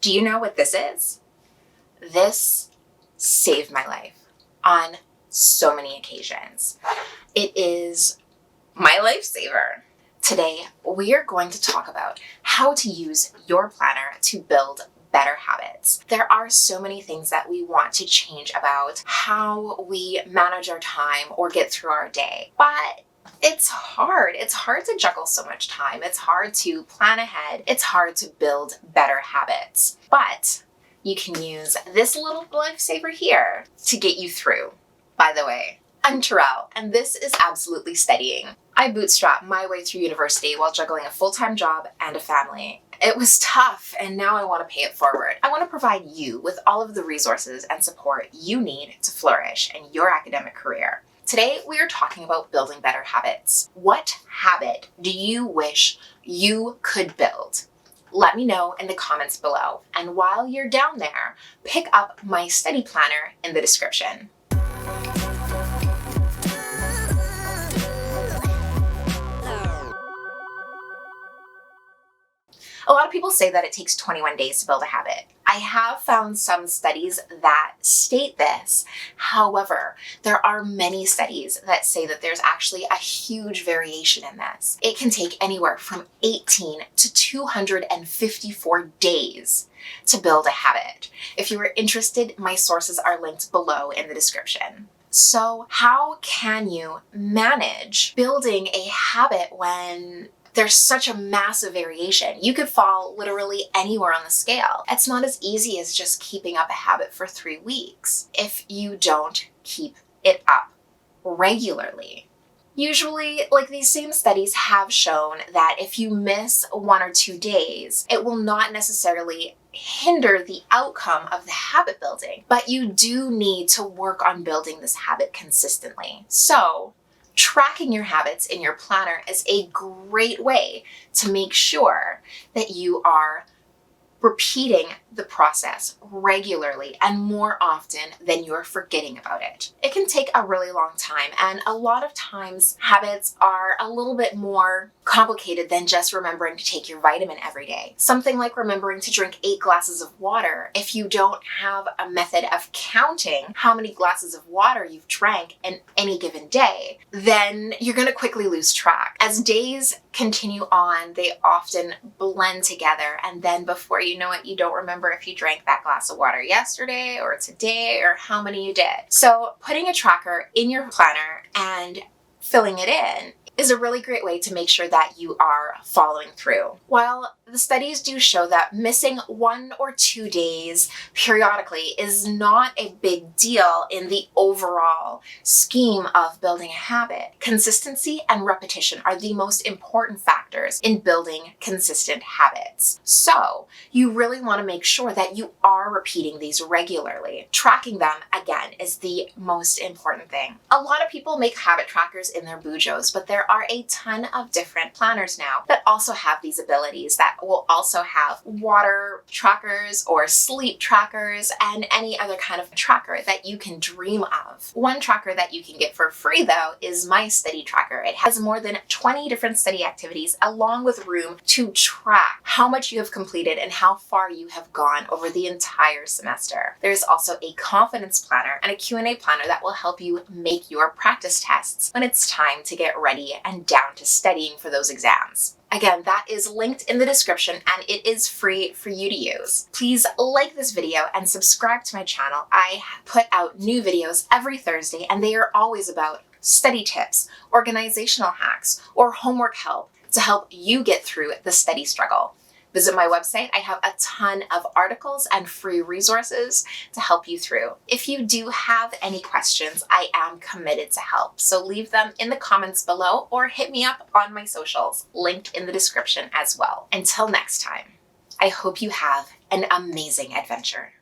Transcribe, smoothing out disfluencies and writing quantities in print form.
Do you know what this is? This saved my life on so many occasions. It is my lifesaver. Today, we are going to talk about how to use your planner to build better habits. There are so many things that we want to change about how we manage our time or get through our day, but it's hard. It's hard to juggle so much time. It's hard to plan ahead. It's hard to build better habits, but you can use this little lifesaver here to get you through. By the way, I'm Terrell, and this is Absolutely Studying. I bootstrapped my way through university while juggling a full-time job and a family. It was tough, and now I want to pay it forward. I want to provide you with all of the resources and support you need to flourish in your academic career. Today, we are talking about building better habits. What habit do you wish you could build? Let me know in the comments below. And while you're down there, pick up my study planner in the description. A lot of people say that it takes 21 days to build a habit. I have found some studies that state this. However, there are many studies that say that there's actually a huge variation in this. It can take anywhere from 18 to 254 days to build a habit. If you are interested, my sources are linked below in the description. So how can you manage building a habit when there's such a massive variation? You could fall literally anywhere on the scale. It's not as easy as just keeping up a habit for 3 weeks if you don't keep it up regularly. Usually, these same studies have shown that if you miss 1 or 2 days, it will not necessarily hinder the outcome of the habit building, but you do need to work on building this habit consistently. So, tracking your habits in your planner is a great way to make sure that you are repeating the process regularly and more often than you're forgetting about it. It can take a really long time, and a lot of times habits are a little bit more complicated than just remembering to take your vitamin every day. Something like remembering to drink 8 glasses of water. If you don't have a method of counting how many glasses of water you've drank in any given day, then you're going to quickly lose track. As days continue on, they often blend together, and then before you know it, you don't remember if you drank that glass of water yesterday or today or how many you did. So putting a tracker in your planner and filling it in is a really great way to make sure that you are following through. While the studies do show that missing 1 or 2 days periodically is not a big deal in the overall scheme of building a habit, consistency and repetition are the most important factors in building consistent habits. So you really want to make sure that you are repeating these regularly. Tracking them, again, is the most important thing. A lot of people make habit trackers in their bujos, but there are a ton of different planners now that also have these abilities, that will also have water trackers or sleep trackers and any other kind of tracker that you can dream of. One tracker that you can get for free, though, is my study tracker. It has more than 20 different study activities along with room to track how much you have completed and how far you have gone over the entire semester. There's also a confidence planner and a Q&A planner that will help you make your practice tests when it's time to get ready and down to studying for those exams. Again, that is linked in the description and it is free for you to use. Please like this video and subscribe to my channel. I put out new videos every Thursday and they are always about study tips, organizational hacks, or homework help to help you get through the study struggle. Visit my website. I have a ton of articles and free resources to help you through. If you do have any questions, I am committed to help. So leave them in the comments below or hit me up on my socials, linked in the description as well. Until next time, I hope you have an amazing adventure.